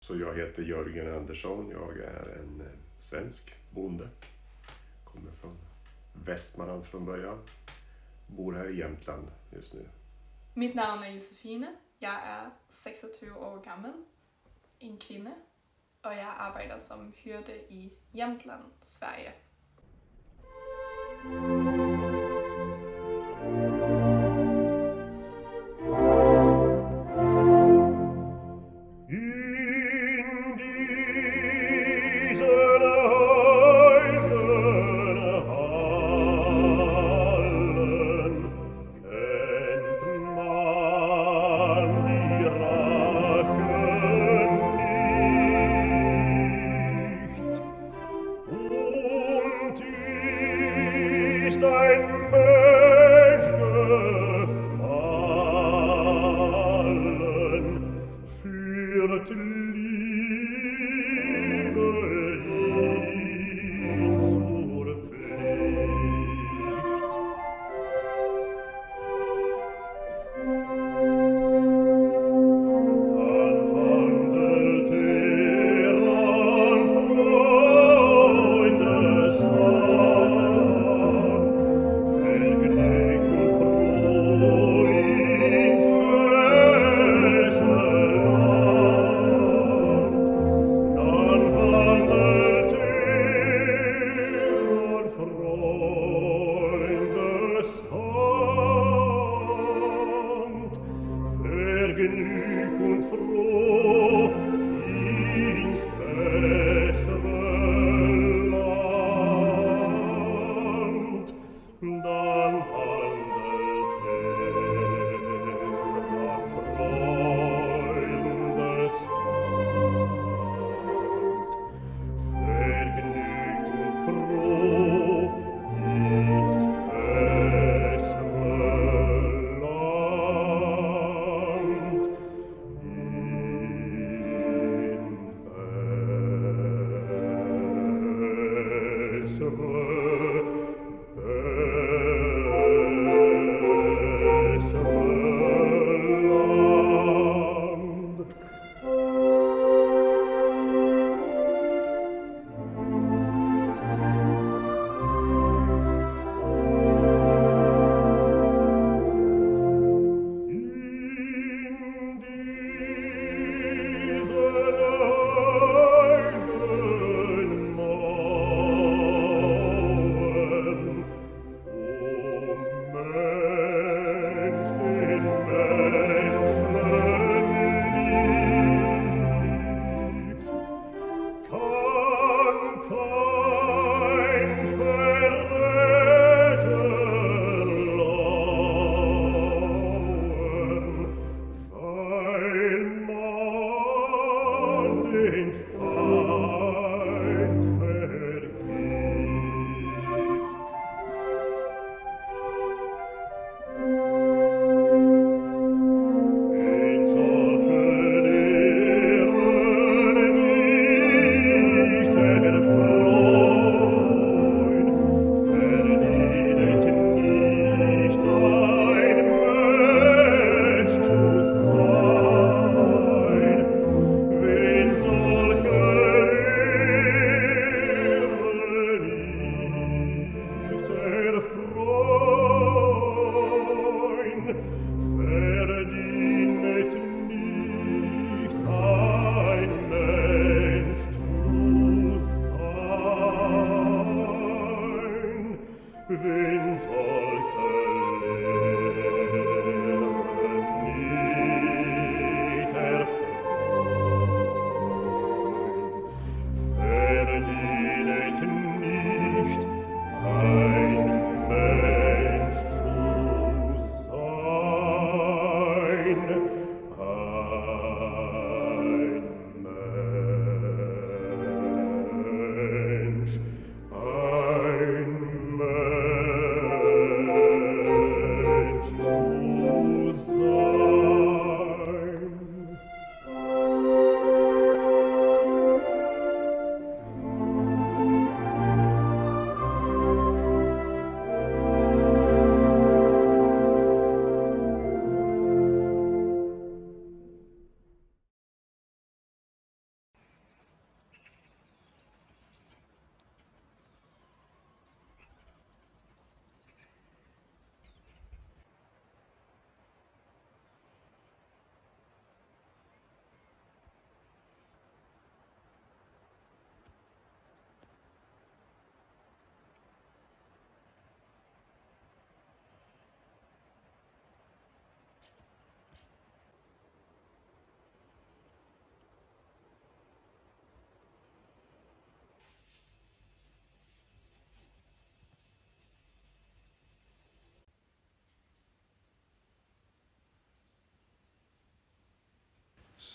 Så jag heter Jörgen Andersson, jag är en svensk bonde. Kommer från Västmanland från början. Bor här i Jämtland just nu. Mitt navn er Josephine. Jeg er 26 år gammel, en kvinde, og jeg arbejder som hyrde i Jämtland, Sverige.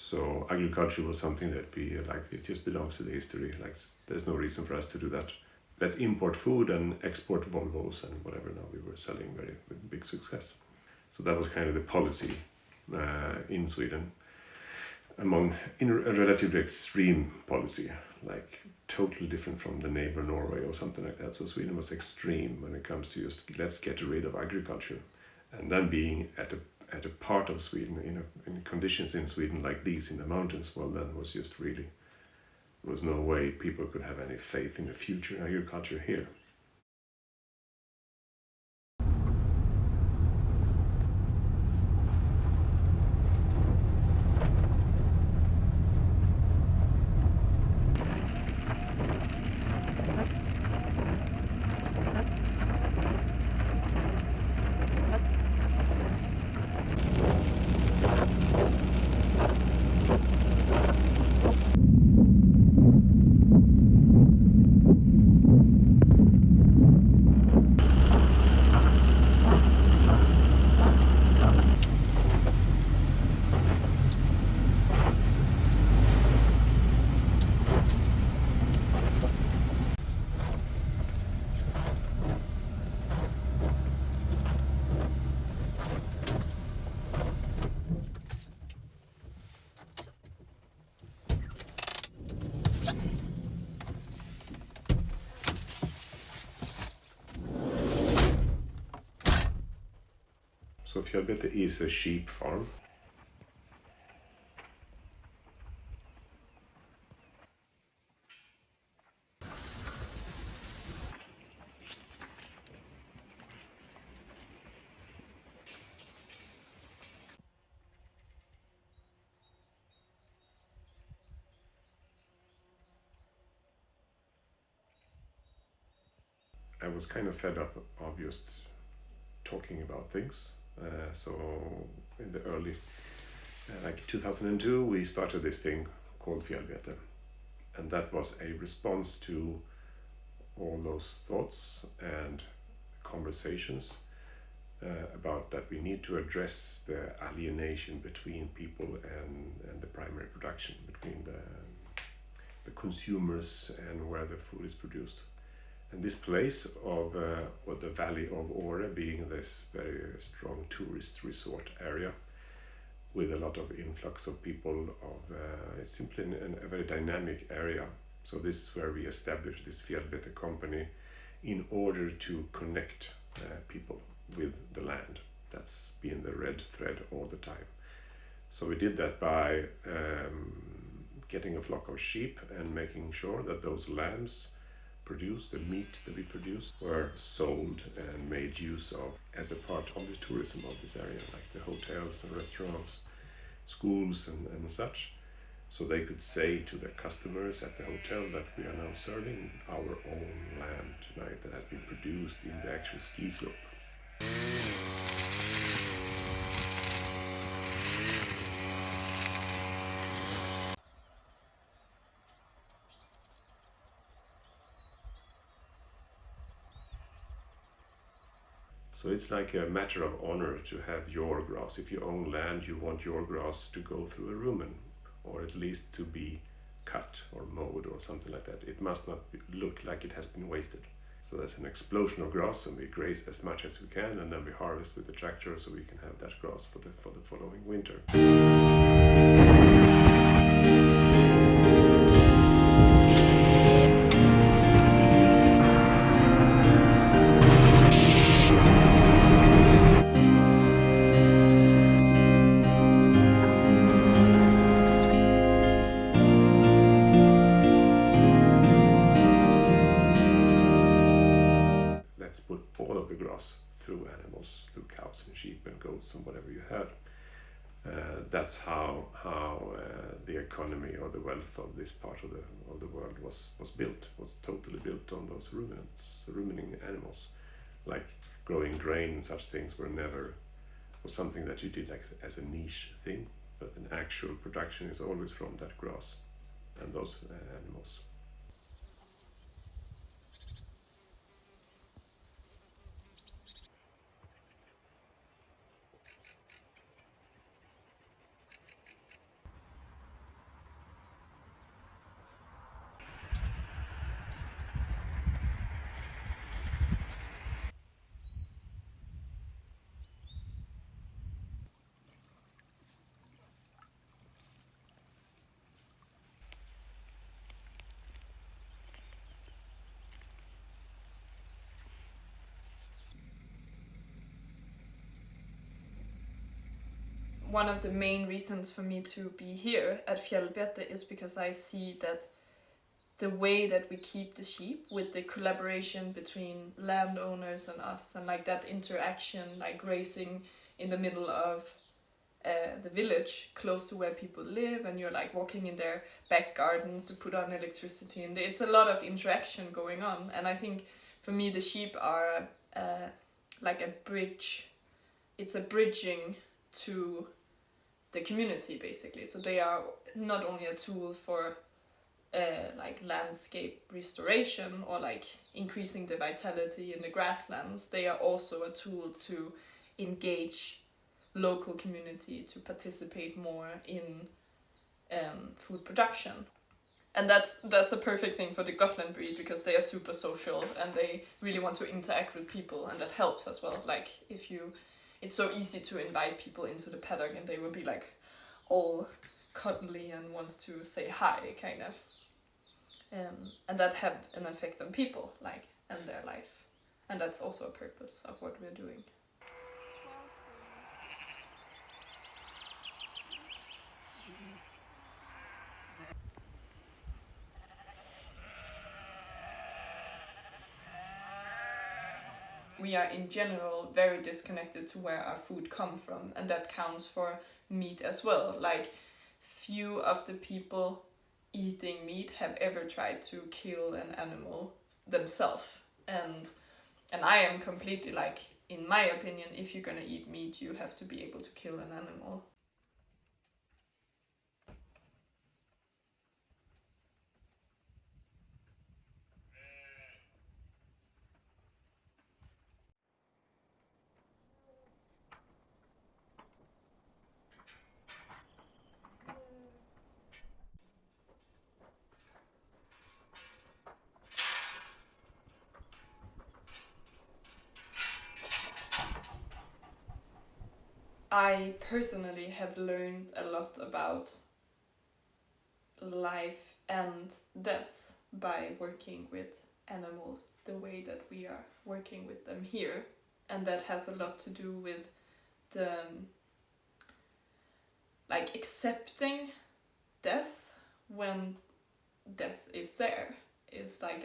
So agriculture was something that we like, it just belongs to the history. Like there's no reason for us to do that. Let's import food and export Volvos and whatever. Now we were selling very with big success. So that was kind of the policy in Sweden. In a relatively extreme policy, like totally different from the neighbor Norway or something like that. So Sweden was extreme when it comes to just let's get rid of agriculture, and then being at a part of Sweden in conditions in Sweden like these in the mountains. Well, then was just really there was no way people could have any faith in the future in agriculture here. So Fjällbete is a sheep farm. I was kind of fed up of just talking about things. So in the early, like 2002, we started this thing called Fjällbete. And that was a response to all those thoughts and conversations about that we need to address the alienation between people and the primary production, between the consumers and where the food is produced. And this place of the Valley of Åre being this very strong tourist resort area with a lot of influx of people, it's simply a very dynamic area. So this is where we established this Fjällbete company in order to connect people with the land. That's been the red thread all the time. So we did that by getting a flock of sheep and making sure that those lambs produced, the meat that we produced, were sold and made use of as a part of the tourism of this area, like the hotels and restaurants, schools and such. So they could say to their customers at the hotel that we are now serving our own lamb tonight that has been produced in the actual ski slope. So it's like a matter of honor to have your grass. If you own land, you want your grass to go through a rumen, or at least to be cut or mowed or something like that. It must not look like it has been wasted. So there's an explosion of grass, and we graze as much as we can, and then we harvest with the tractor so we can have that grass for the following winter. Put all of the grass through animals, through cows and sheep and goats and whatever you had. That's how the economy or the wealth of this part of the world was built. Was totally built on those rumining animals. Like growing grain and such things was something that you did like as a niche thing, but an actual production is always from that grass and those animals. one of the main reasons for me to be here at Fjällbete is because I see that the way that we keep the sheep, with the collaboration between landowners and us, and like that interaction, like grazing in the middle of the village close to where people live, and you're like walking in their back gardens to put on electricity, and it's a lot of interaction going on. And I think for me the sheep are like a bridge. It's a bridging to the community basically. So they are not only a tool for like landscape restoration or like increasing the vitality in the grasslands, they are also a tool to engage local community to participate more in food production. And that's a perfect thing for the Gotland breed, because they are super social and they really want to interact with people, and that helps as well. Like it's so easy to invite people into the paddock and they will be like all cuddly and wants to say hi, kind of. And that have an effect on people, like, and their life. And that's also a purpose of what we're doing. We are in general very disconnected to where our food comes from, and that counts for meat as well. Like, few of the people eating meat have ever tried to kill an animal themselves, and I am completely like, in my opinion, if you're gonna eat meat, you have to be able to kill an animal. I personally have learned a lot about life and death by working with animals the way that we are working with them here. And that has a lot to do with the like accepting death when death is there. Is like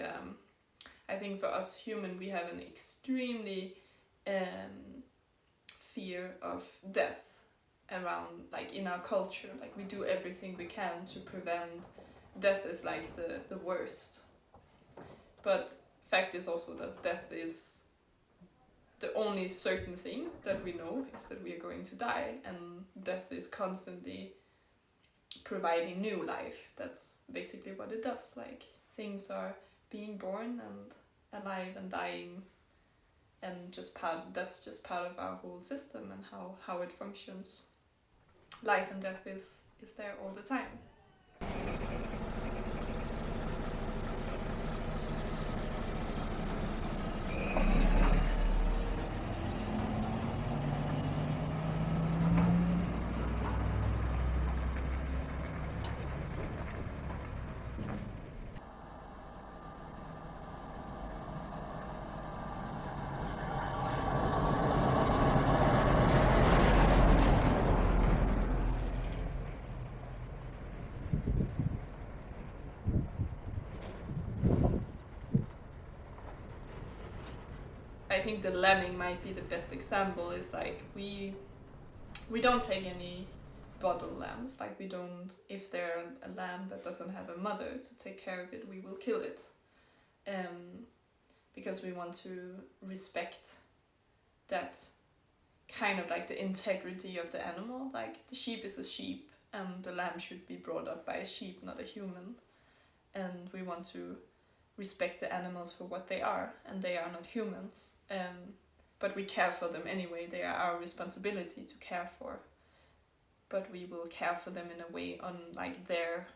I think for us human, we have an extremely fear of death around, like, in our culture. Like, we do everything we can to prevent death. Is like the worst. But fact is also that death is the only certain thing that we know, is that we are going to die, and death is constantly providing new life. That's basically what it does. Like, things are being born and alive and dying, and that's just part of our whole system and how it functions. Life and death is there all the time. I think the lambing might be the best example. Is like we don't take any bottle lambs. Like, we don't, if they're a lamb that doesn't have a mother to take care of it, we will kill it, because we want to respect that kind of like the integrity of the animal. Like, the sheep is a sheep, and the lamb should be brought up by a sheep, not a human. And we want to respect the animals for what they are, and they are not humans. But we care for them anyway. They are our responsibility to care for. But we will care for them in a way on like their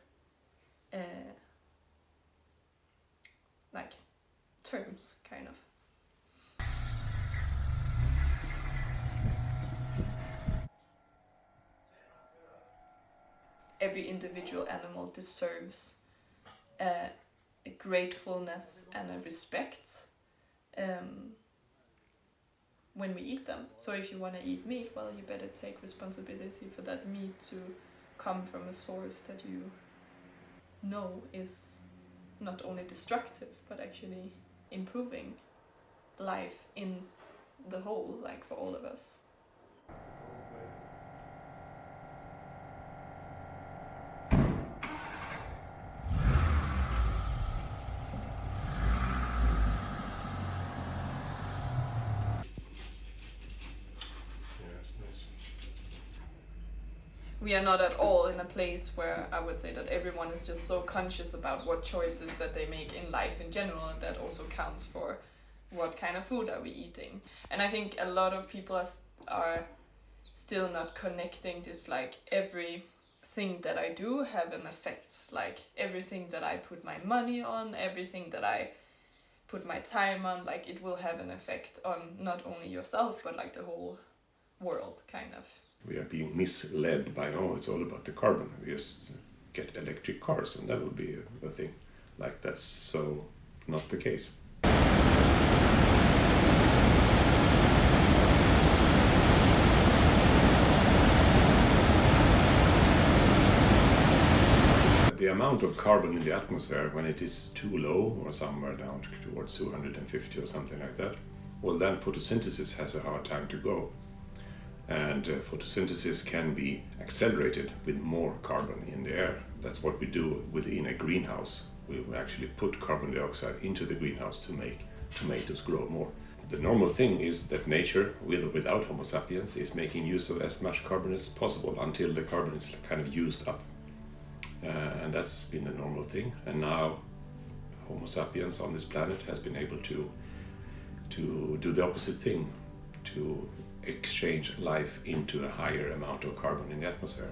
like terms, kind of. Every individual animal deserves a gratefulness and a respect. when we eat them. So if you want to eat meat, well, you better take responsibility for that meat to come from a source that you know is not only destructive, but actually improving life in the whole, like for all of us. We are not at all in a place where I would say that everyone is just so conscious about what choices that they make in life in general, and that also counts for what kind of food are we eating. And I think a lot of people are still not connecting this, like everything that I do have an effect, like everything that I put my money on, everything that I put my time on, like it will have an effect on not only yourself but like the whole world, kind of. We are being misled by, it's all about the carbon. We just get electric cars and that would be a thing. Like that's so not the case. The amount of carbon in the atmosphere, when it is too low or somewhere down towards 250 or something like that, well then photosynthesis has a hard time to go. And photosynthesis can be accelerated with more carbon in the air. That's what we do within a greenhouse. We actually put carbon dioxide into the greenhouse to make tomatoes grow more. The normal thing is that nature, with or without Homo sapiens, is making use of as much carbon as possible until the carbon is kind of used up. And that's been the normal thing. And now Homo sapiens on this planet has been able to do the opposite thing, to exchange life into a higher amount of carbon in the atmosphere.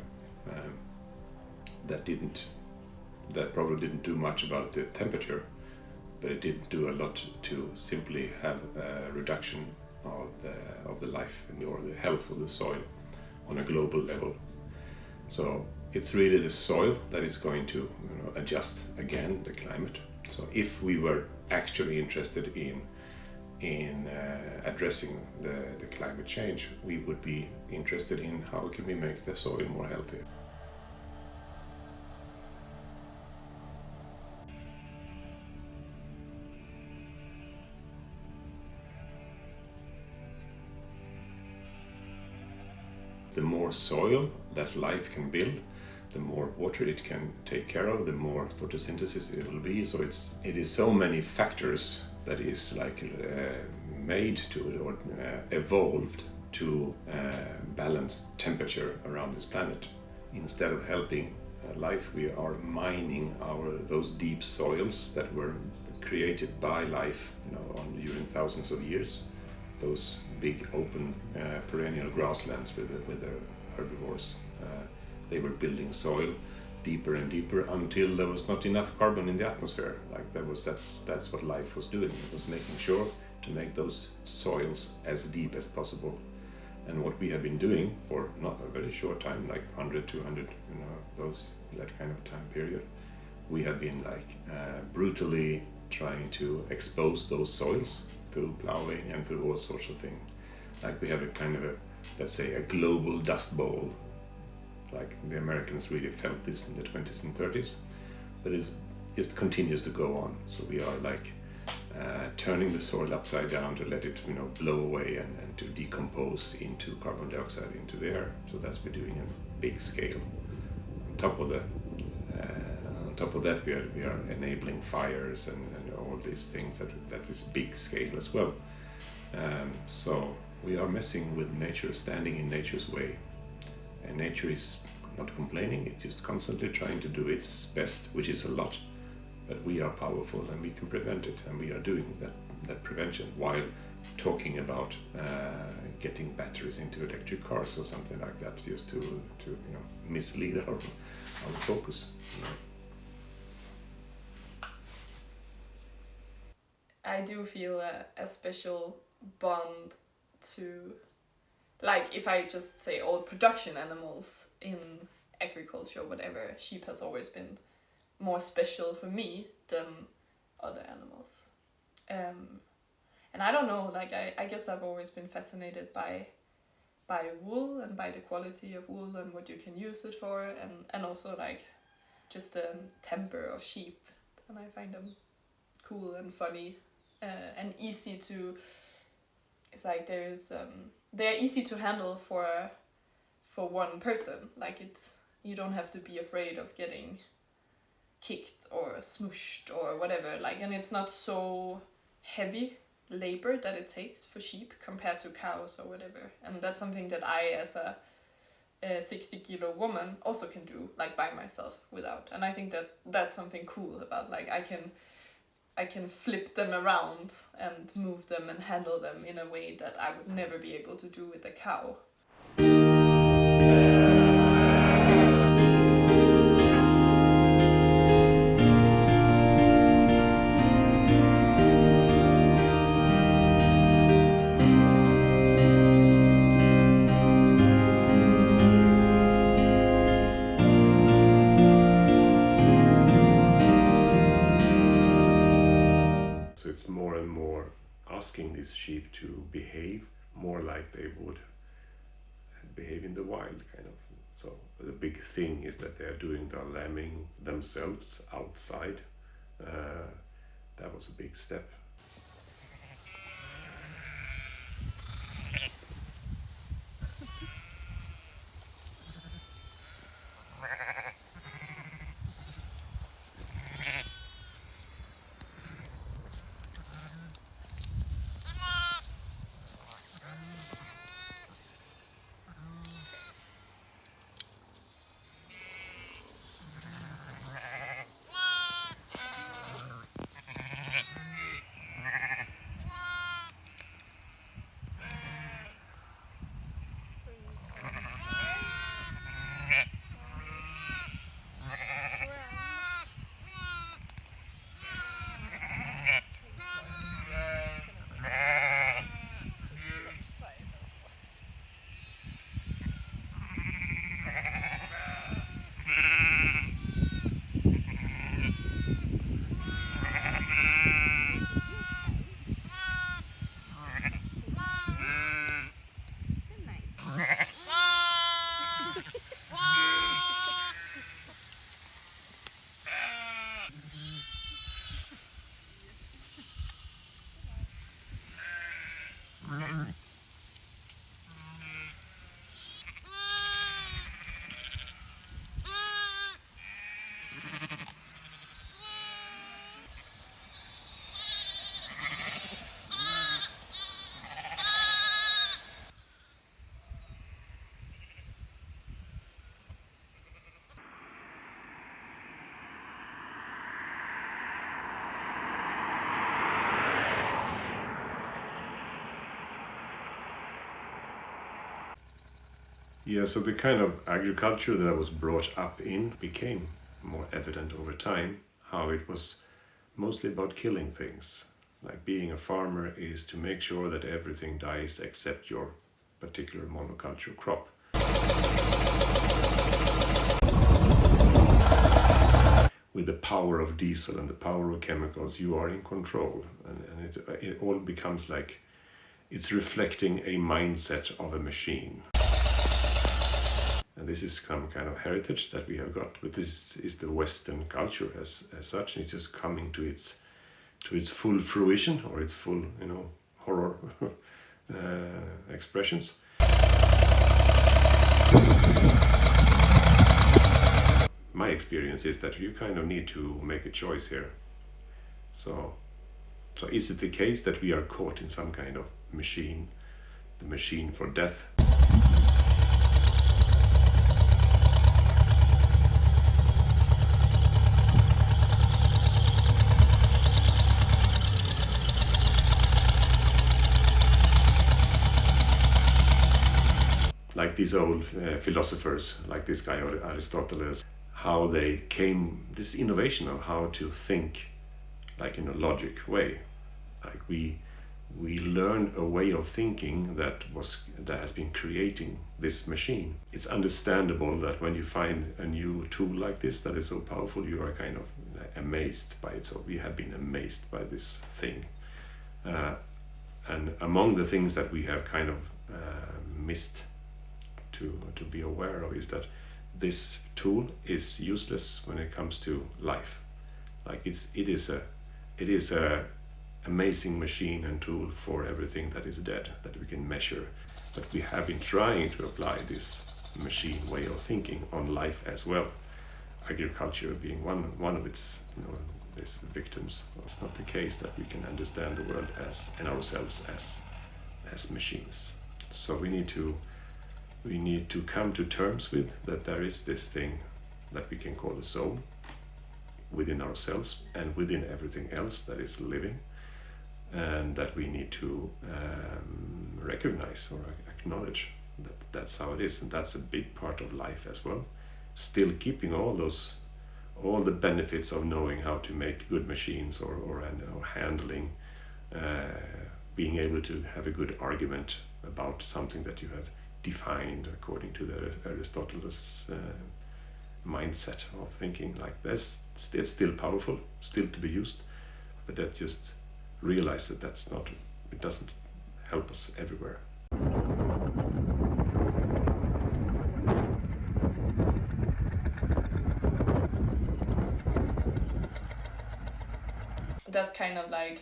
That probably didn't do much about the temperature, but it did do a lot to simply have a reduction of the life or the health of the soil on a global level. So it's really the soil that is going to adjust again the climate. So if we were actually interested in addressing the climate change, we would be interested in how can we make the soil more healthy. The more soil that life can build, the more water it can take care of, the more photosynthesis it will be. So it is so many factors that is like made to or evolved to balance temperature around this planet. Instead of helping life, we are mining those deep soils that were created by life, during thousands of years. Those big open perennial grasslands with the herbivores. They were building soil deeper and deeper until there was not enough carbon in the atmosphere. That's what life was doing. It was making sure to make those soils as deep as possible. And what we have been doing for not a very short time, like 100, 200, that kind of time period, we have been brutally trying to expose those soils through plowing and through all sorts of things. Like we have a kind of let's say a global dust bowl. Like the Americans really felt this in the 20s and 30s, but it just continues to go on. So we are turning the soil upside down to let it blow away and to decompose into carbon dioxide into the air. So that's we're doing on a big scale. On top of that, we are enabling fires and all these things that is big scale as well. So we are messing with nature, standing in nature's way. And nature is not complaining, it's just constantly trying to do its best, which is a lot. But we are powerful and we can prevent it, and we are doing that prevention while talking about getting batteries into electric cars or something like that, just to mislead our focus. I do feel a special bond to, like, if I just say all production animals in agriculture, whatever, sheep has always been more special for me than other animals. And I don't know, like I guess I've always been fascinated by wool and by the quality of wool and what you can use it for, and also like just the temper of sheep, and I find them cool and funny and easy to. It's like they're easy to handle for one person. Like you don't have to be afraid of getting kicked or smooshed or whatever. Like, and it's not so heavy labor that it takes for sheep compared to cows or whatever. And that's something that I, as a 60-kilo woman, also can do, like by myself without. And I think that that's something cool about, like, I can flip them around and move them and handle them in a way that I would never be able to do with a cow. It's more and more asking these sheep to behave more like they would behave in the wild, kind of. So the big thing is that they're doing the lambing themselves outside. That was a big step. Yeah, so the kind of agriculture that I was brought up in became more evident over time, how it was mostly about killing things. Like being a farmer is to make sure that everything dies except your particular monocultural crop. With the power of diesel and the power of chemicals, you are in control. And it all becomes like it's reflecting a mindset of a machine. And this is some kind of heritage that we have got, but this is the Western culture as such. It's just coming to its full fruition, or its full, horror expressions. My experience is that you kind of need to make a choice here. So is it the case that we are caught in some kind of machine, the machine for death? Like these old philosophers, like this guy Aristotle, how they came, this innovation of how to think like in a logic way. Like we learn a way of thinking that has been creating this machine. It's understandable that when you find a new tool like this that is so powerful, you are kind of amazed by it. So we have been amazed by this thing. And among the things that we have kind of missed to be aware of is that this tool is useless when it comes to life. Like it is a amazing machine and tool for everything that is dead that we can measure. But we have been trying to apply this machine way of thinking on life as well. Agriculture being one of its its victims. It's not the case that we can understand the world and ourselves as machines. So we need to come to terms with that there is this thing that we can call a soul within ourselves and within everything else that is living, and that we need to recognize or acknowledge that that's how it is, and that's a big part of life as well. Still keeping all the benefits of knowing how to make good machines or handling, being able to have a good argument about something that you have defined according to the Aristotle's mindset of thinking. Like this, it's still powerful, still to be used, but that just realize that it doesn't help us everywhere. That's kind of like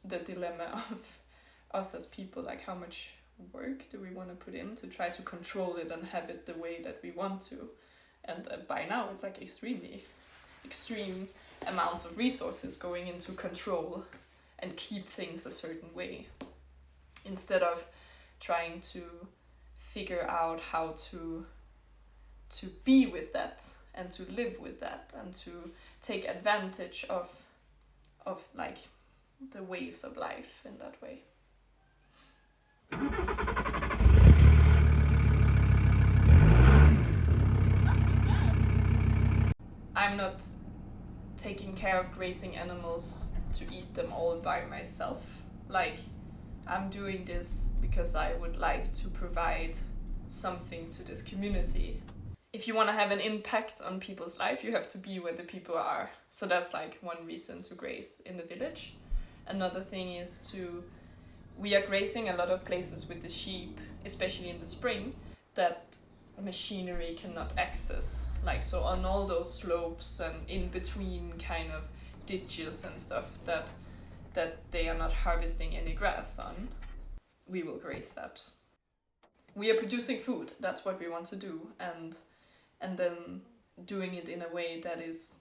the dilemma of us as people, like how much work do we want to put in to try to control it and have it the way that we want to. And by now it's like extreme amounts of resources going into control and keep things a certain way, instead of trying to figure out how to be with that and to live with that and to take advantage of like the waves of life in that way. I'm not taking care of grazing animals to eat them all by myself. Like, I'm doing this because I would like to provide something to this community. If you want to have an impact on people's life, you have to be where the people are. So that's like one reason to graze in the village. Another thing is we are grazing a lot of places with the sheep, especially in the spring, that machinery cannot access. Like, so on all those slopes and in between kind of ditches and stuff that they are not harvesting any grass on, we will graze that. We are producing food, that's what we want to do, and then doing it in a way that is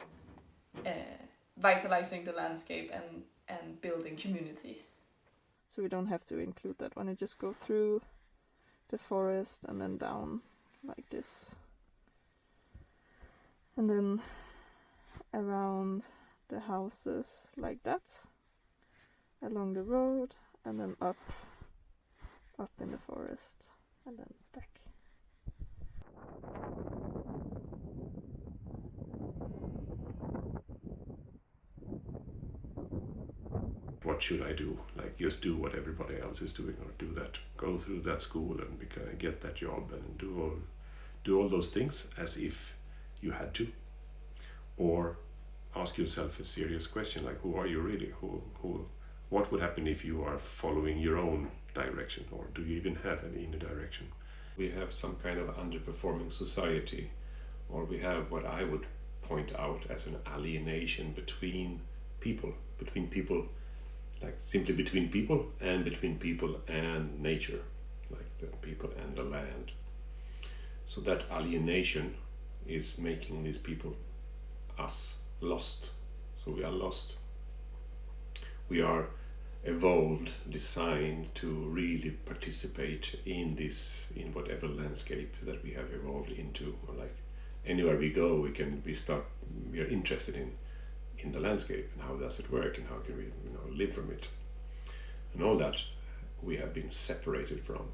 vitalizing the landscape and building community. So we don't have to include that one, it just go through the forest and then down like this. And then around the houses like that, along the road, and then up in the forest, and then back. What should I do? Like, just do what everybody else is doing, or do that, go through that school and get that job and do all those things as if you had to, or ask yourself a serious question like, who are you really? What would happen if you are following your own direction, or do you even have any inner direction? We have some kind of underperforming society, or we have what I would point out as an alienation between people, like simply between people and nature, like the people and the land. So that alienation is making these people, us, lost. So we are lost. We are evolved, designed to really participate in whatever landscape that we have evolved into. Or like anywhere we go, we are interested in the landscape and how does it work and how can we live from it, and all that we have been separated from.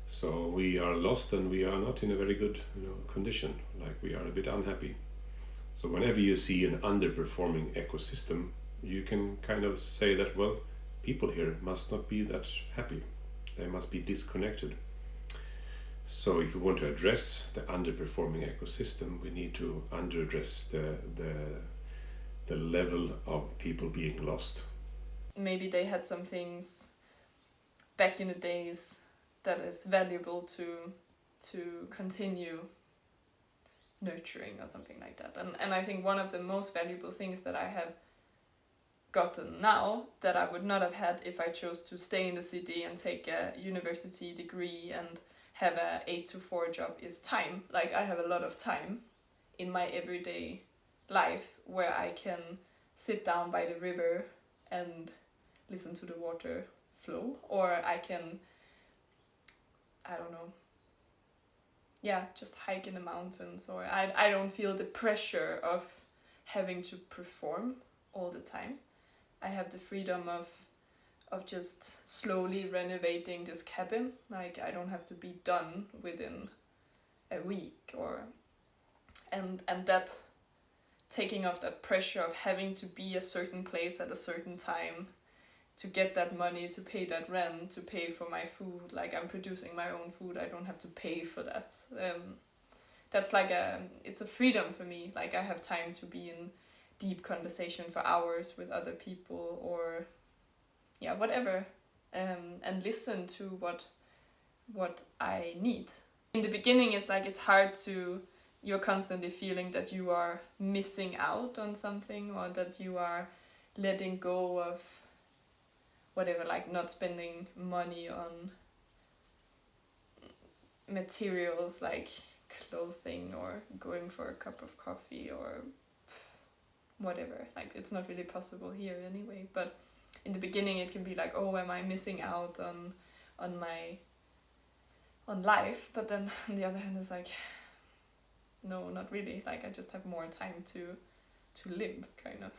So we are lost and we are not in a very good condition, like we are a bit unhappy. So whenever you see an underperforming ecosystem, you can kind of say that, well, people here must not be that happy, they must be disconnected. So if we want to address the underperforming ecosystem, we need to address the level of people being lost. maybe they had some things back in the days that is valuable to continue nurturing or something like that. And I think one of the most valuable things that I have gotten now that I would not have had if I chose to stay in the city and take a university degree and have a 8 to 4 job is time. Like, I have a lot of time in my everyday life where I can sit down by the river and listen to the water flow, or I can, I don't know, just hike in the mountains, or I don't feel the pressure of having to perform all the time. I have the freedom of just slowly renovating this cabin. Like, I don't have to be done within a week, and that taking off that pressure of having to be a certain place at a certain time to get that money, to pay that rent, to pay for my food. Like, I'm producing my own food, I don't have to pay for that. That's like it's a freedom for me. Like, I have time to be in deep conversation for hours with other people, or whatever, and listen to what I need. In the beginning, it's like, it's hard to, you're constantly feeling that you are missing out on something, or that you are letting go of whatever, like not spending money on materials like clothing or going for a cup of coffee or whatever. Like, it's not really possible here anyway, but in the beginning it can be like, oh, am I missing out on life? But then on the other hand, it's like, no, not really. Like, I just have more time to live, kind of.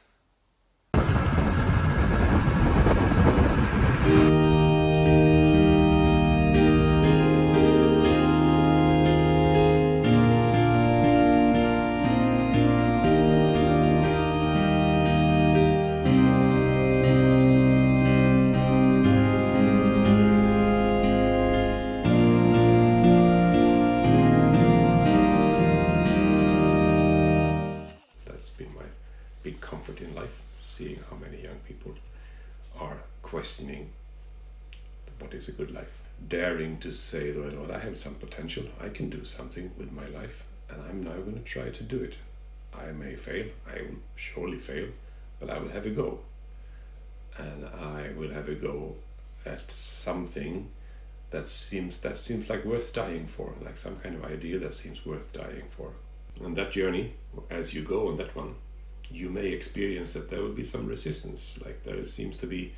Comfort in life, seeing how many young people are questioning what is a good life, daring to say, well, I have some potential, I can do something with my life, and I'm now going to try to do it. I may fail, I will surely fail, but I will have a go, and I will have a go at something that seems like worth dying for, like some kind of idea that seems worth dying for. On that journey, as you go on that one, you may experience that there will be some resistance, like there seems to be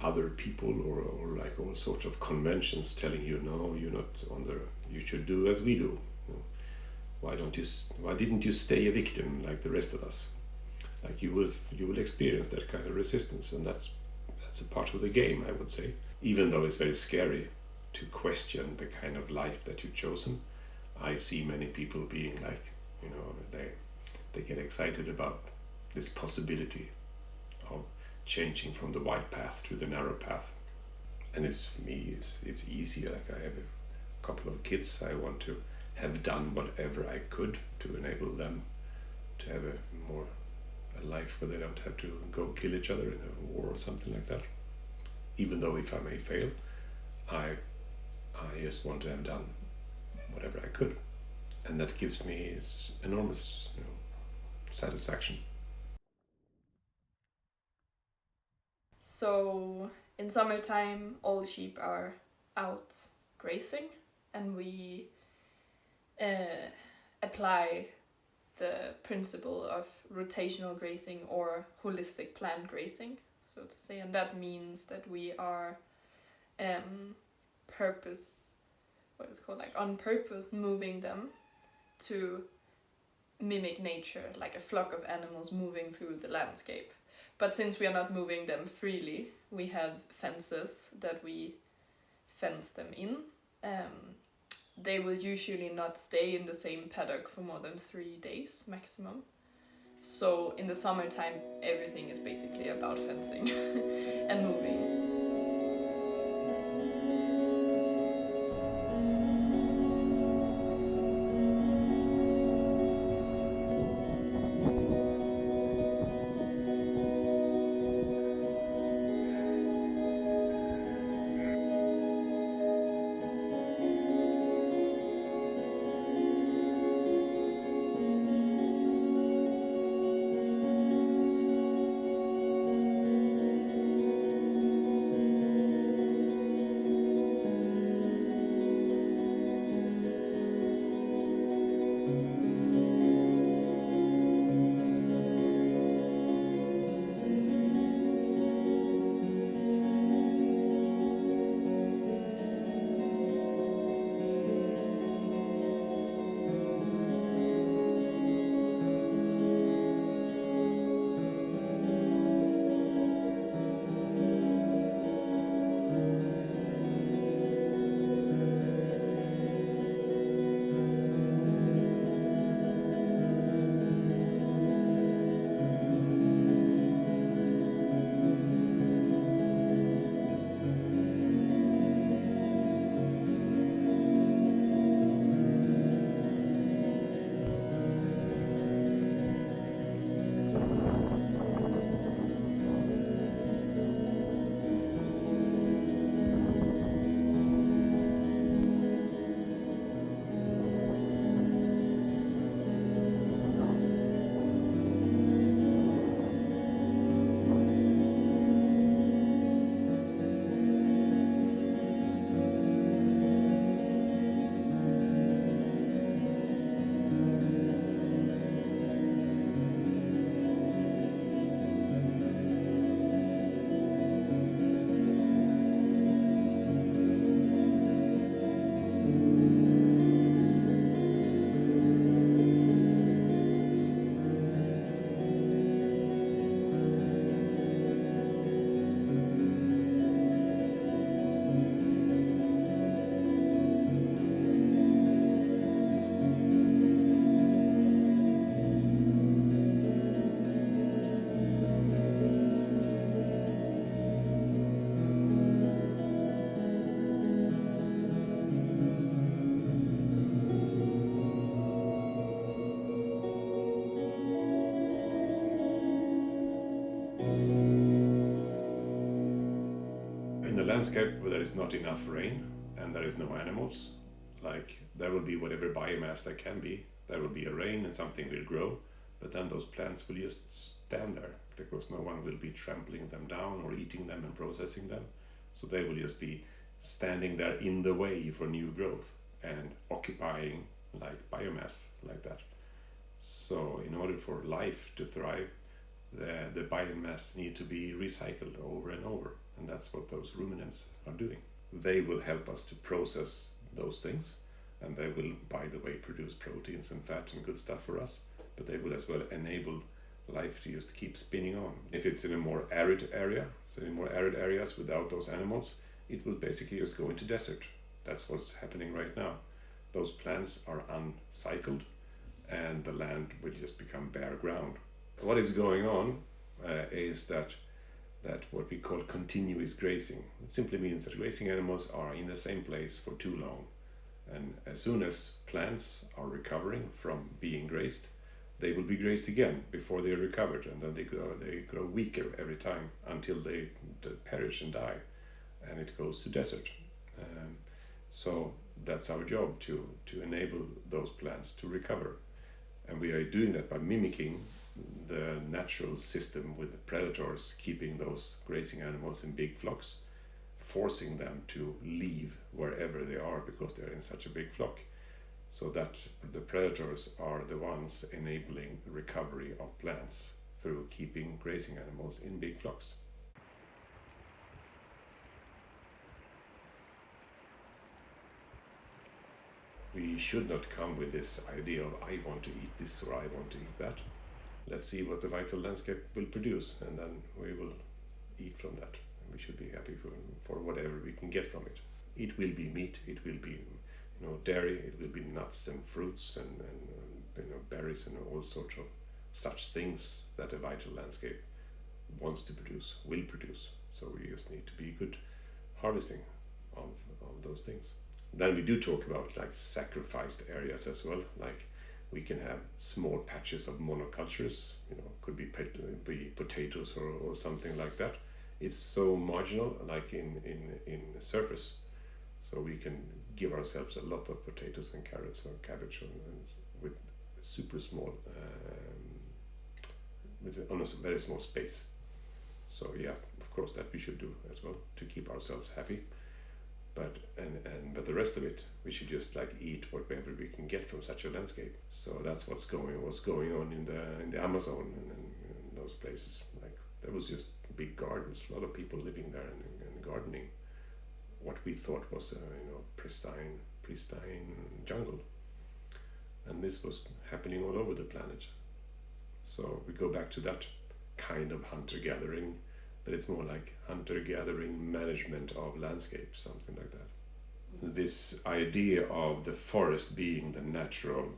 other people or like all sorts of conventions telling you, no, you're not on the, you should do as we do. Why didn't you stay a victim like the rest of us? Like, you will experience that kind of resistance, and that's a part of the game, I would say. Even though it's very scary to question the kind of life that you've chosen, I see many people being like, they get excited about this possibility of changing from the wide path to the narrow path. And for me, it's easy. Like, I have a couple of kids. I want to have done whatever I could to enable them to have a life where they don't have to go kill each other in a war or something like that. Even though if I may fail, I just want to have done whatever I could. And that gives me enormous satisfaction. So in summertime, all sheep are out grazing, and we apply the principle of rotational grazing or holistic plant grazing, so to say, and that means that we are on purpose moving them to mimic nature, like a flock of animals moving through the landscape. But since we are not moving them freely, we have fences that we fence them in. They will usually not stay in the same paddock for more than 3 days maximum. So in the summertime, everything is basically about fencing and moving. landscape where there is not enough rain and there is no animals, like there will be whatever biomass there can be. There will be a rain and something will grow, but then those plants will just stand there because no one will be trampling them down or eating them and processing them. So they will just be standing there in the way for new growth and occupying like biomass like that. So in order for life to thrive, the biomass need to be recycled over and over, and that's what those ruminants are doing. They will help us to process those things, and they will, by the way, produce proteins and fat and good stuff for us, but they will as well enable life to just keep spinning on. If it's in a more arid area, so in more arid areas without those animals, it will basically just go into desert. That's what's happening right now. Those plants are uncycled and the land will just become bare ground. What is going on is that what we call continuous grazing. It simply means that grazing animals are in the same place for too long. And as soon as plants are recovering from being grazed, they will be grazed again before they are recovered, and then they grow weaker every time until they perish and die, and it goes to desert. So that's our job, to enable those plants to recover, and we are doing that by mimicking the natural system with the predators, keeping those grazing animals in big flocks, forcing them to leave wherever they are because they're in such a big flock, so that the predators are the ones enabling the recovery of plants through keeping grazing animals in big flocks. We should not come with this idea of I want to eat this or I want to eat that. Let's see what the vital landscape will produce, and then we will eat from that. And we should be happy for whatever we can get from it. It will be meat, it will be dairy, it will be nuts and fruits and berries and all sorts of such things that a vital landscape wants to produce, will produce. So we just need to be good harvesting of those things. Then we do talk about like sacrificed areas as well, like we can have small patches of monocultures, could be potatoes or something like that. It's so marginal, like in the surface. So we can give ourselves a lot of potatoes and carrots or cabbage with super small, on a very small space. So yeah, of course that we should do as well to keep ourselves happy. But the rest of it, we should just like eat whatever we can get from such a landscape. So that's what's going on in the Amazon and those places. Like there was just big gardens, a lot of people living there and gardening. What we thought was a pristine jungle, and this was happening all over the planet. So we go back to that kind of hunter-gathering, but it's more like hunter-gathering management of landscape, something like that. This idea of the forest being the natural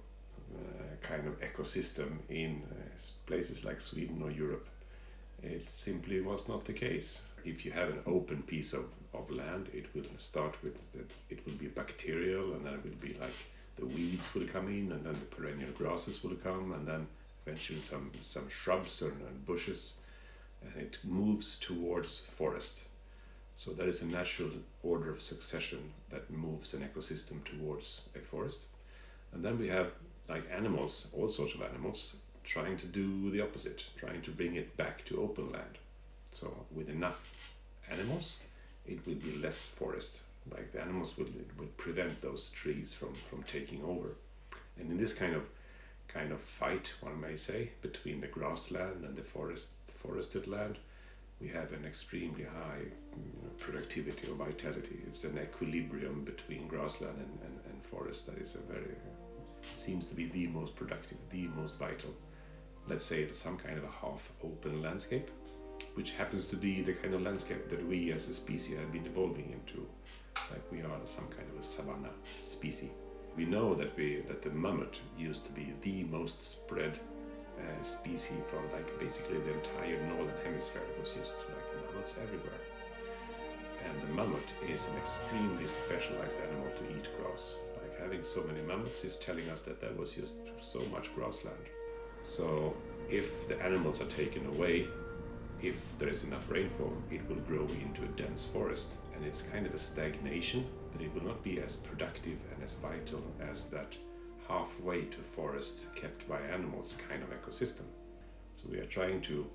kind of ecosystem in places like Sweden or Europe, it simply was not the case. If you have an open piece of land, it will start with that. It will be bacterial, and then it will be like the weeds will come in, and then the perennial grasses will come, and then eventually some shrubs and bushes, and it moves towards forest. So that is a natural order of succession that moves an ecosystem towards a forest. And then we have like animals, all sorts of animals, trying to do the opposite, trying to bring it back to open land. So with enough animals, it will be less forest. Like the animals will prevent those trees from taking over. And in this kind of fight, one may say, between the grassland and the forested land, we have an extremely high productivity or vitality. It's an equilibrium between grassland and forest that is seems to be the most productive, the most vital. Let's say it's some kind of a half-open landscape, which happens to be the kind of landscape that we as a species have been evolving into. Like we are some kind of a savanna species. We know that the mammoth used to be the most spread species from like basically the entire northern hemisphere. It was just like mammoths everywhere. And the mammoth is an extremely specialized animal to eat grass. Like having so many mammoths is telling us that there was just so much grassland. So if the animals are taken away, if there is enough rainfall, it will grow into a dense forest, and it's kind of a stagnation, but it will not be as productive and as vital as that halfway to forest kept by animals kind of ecosystem. So we are trying to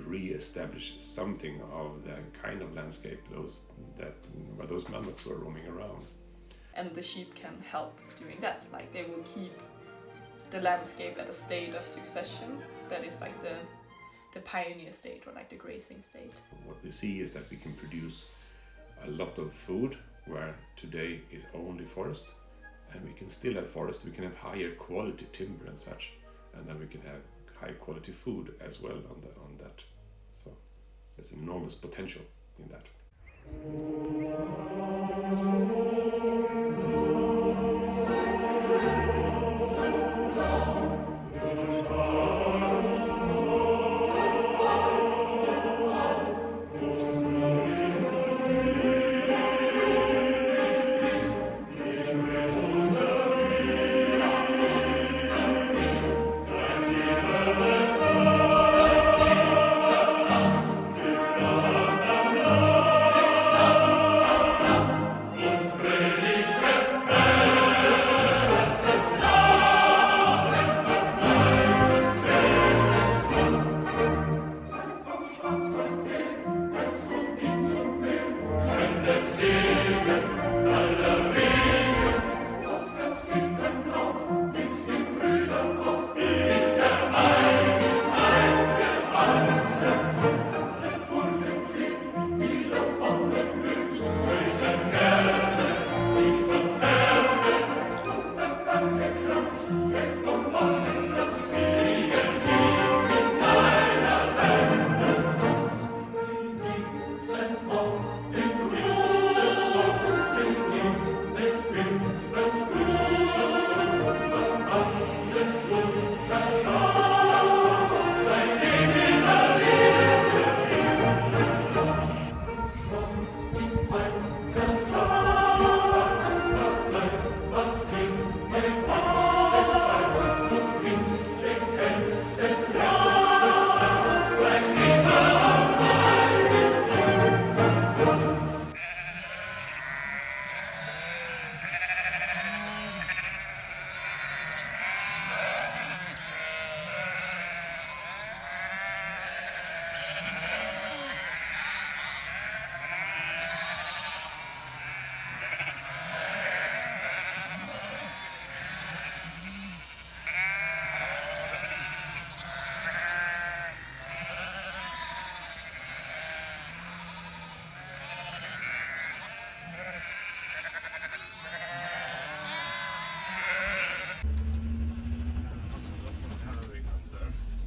re-establish something of the kind of landscape where those mammoths were roaming around. And the sheep can help doing that. Like they will keep the landscape at a state of succession that is like the pioneer state, or like the grazing state. What we see is that we can produce a lot of food where today is only forest, and we can still have forest. We can have higher quality timber and such, and then we can have high quality food as well on that. So there's enormous potential in that.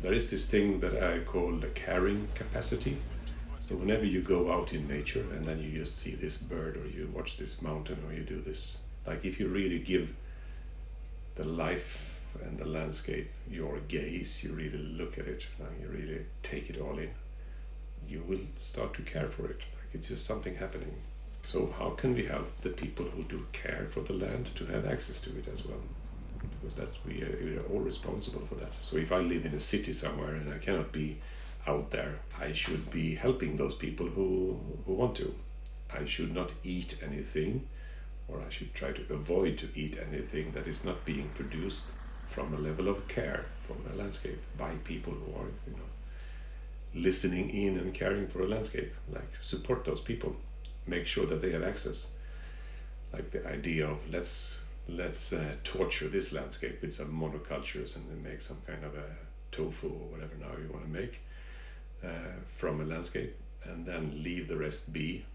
There is this thing that I call the carrying capacity. So whenever you go out in nature and then you just see this bird, or you watch this mountain, or you do this, like if you really give the life and the landscape your gaze, you really look at it, like you really take it all in, you will start to care for it. Like it's just something happening. So how can we help the people who do care for the land to have access to it as well? Because we are all responsible for that. So if I live in a city somewhere and I cannot be out there, I should be helping those people who want to. I should not eat anything, or I should try to avoid to eat anything that is not being produced from a level of care from a landscape by people who are, listening in and caring for a landscape. Like support those people, make sure that they have access. Like the idea of let's torture this landscape with some monocultures and then make some kind of a tofu or whatever now you want to make from a landscape, and then leave the rest be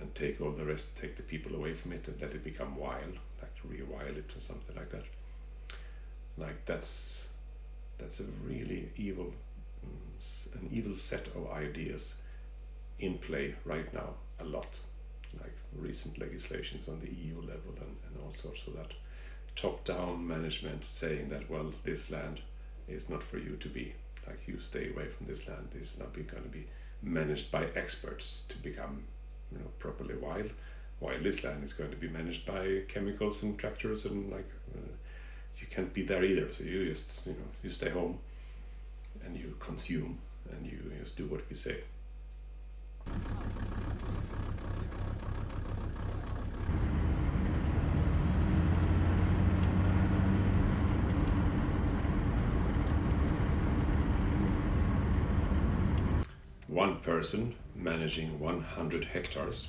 and take the people away from it and let it become wild, like rewild it or something like that. Like that's a really evil set of ideas in play right now, a lot. Like recent legislations on the EU level and all sorts of that. Top-down management saying that, well, this land is not for you to be. Like you stay away from this land. This is not going to be managed by experts to become, properly wild. While this land is going to be managed by chemicals and tractors and you can't be there either. So you just, you stay home and you consume and you just do what we say. One person managing 100 hectares,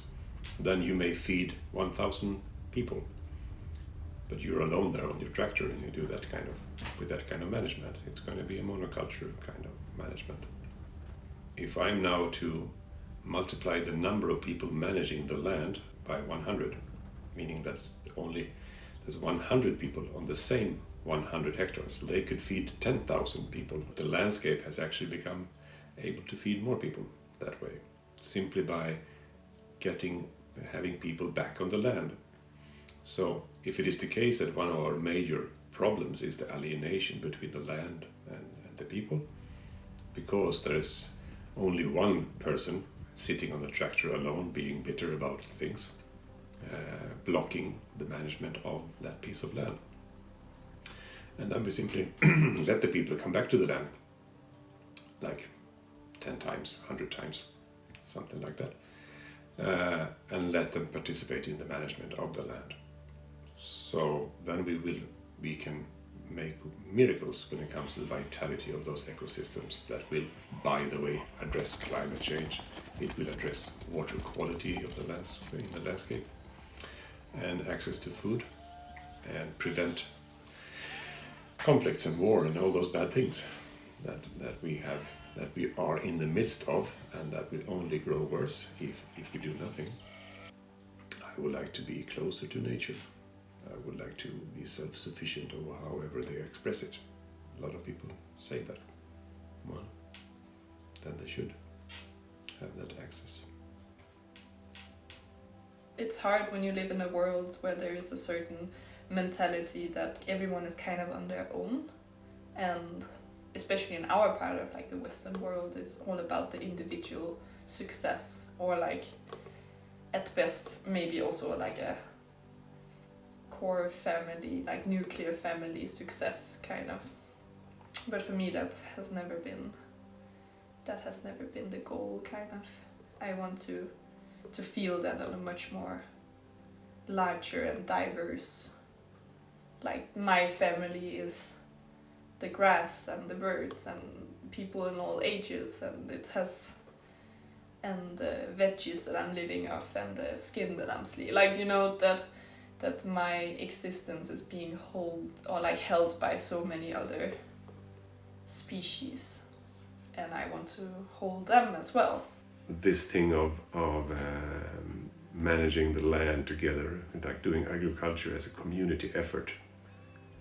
then you may feed 1,000 people. But you're alone there on your tractor and you do that kind of, with that kind of management. It's going to be a monocultural kind of management. If I'm now to multiply the number of people managing the land by 100, meaning there's 100 people on the same 100 hectares, they could feed 10,000 people. The landscape has actually become able to feed more people that way, simply by having people back on the land. So if it is the case that one of our major problems is the alienation between the land and the people, because there is only one person sitting on the tractor alone being bitter about things, blocking the management of that piece of land. And then we simply let the people come back to the land, like 10 times, 100 times, something like that, and let them participate in the management of the land. So then we can make miracles when it comes to the vitality of those ecosystems that will, by the way, address climate change. It will address water quality of the in the landscape, and access to food, and prevent conflicts and war and all those bad things that we are in the midst of, and that will only grow worse if we do nothing. I would like to be closer to nature. I would like to be self-sufficient, or however they express it. A lot of people say that. Well, then they should have that access. It's hard when you live in a world where there is a certain mentality that everyone is kind of on their own, and especially in our part of like the Western world, it's all about the individual success, or like at best maybe also like a core family, like nuclear family success kind of. But for me that has never been the goal kind of. I want to feel that on a much more larger and diverse, like my family is the grass and the birds and people in all ages, and it has, and the veggies that I'm living off and the skin that I'm sleeping, like, you know, that my existence is being held by so many other species, and I want to hold them as well. This thing of managing the land together, like doing agriculture as a community effort,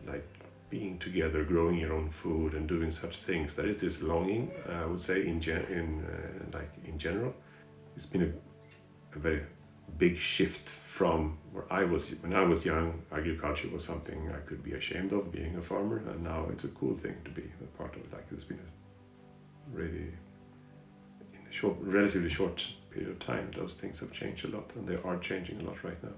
like being together, growing your own food and doing such things. There is this longing, I would say, in general. It's been a very big shift from where I was. When I was young, agriculture was something I could be ashamed of, being a farmer, and now it's a cool thing to be a part of. Like, it's been a really, in a relatively short period of time, those things have changed a lot, and they are changing a lot right now.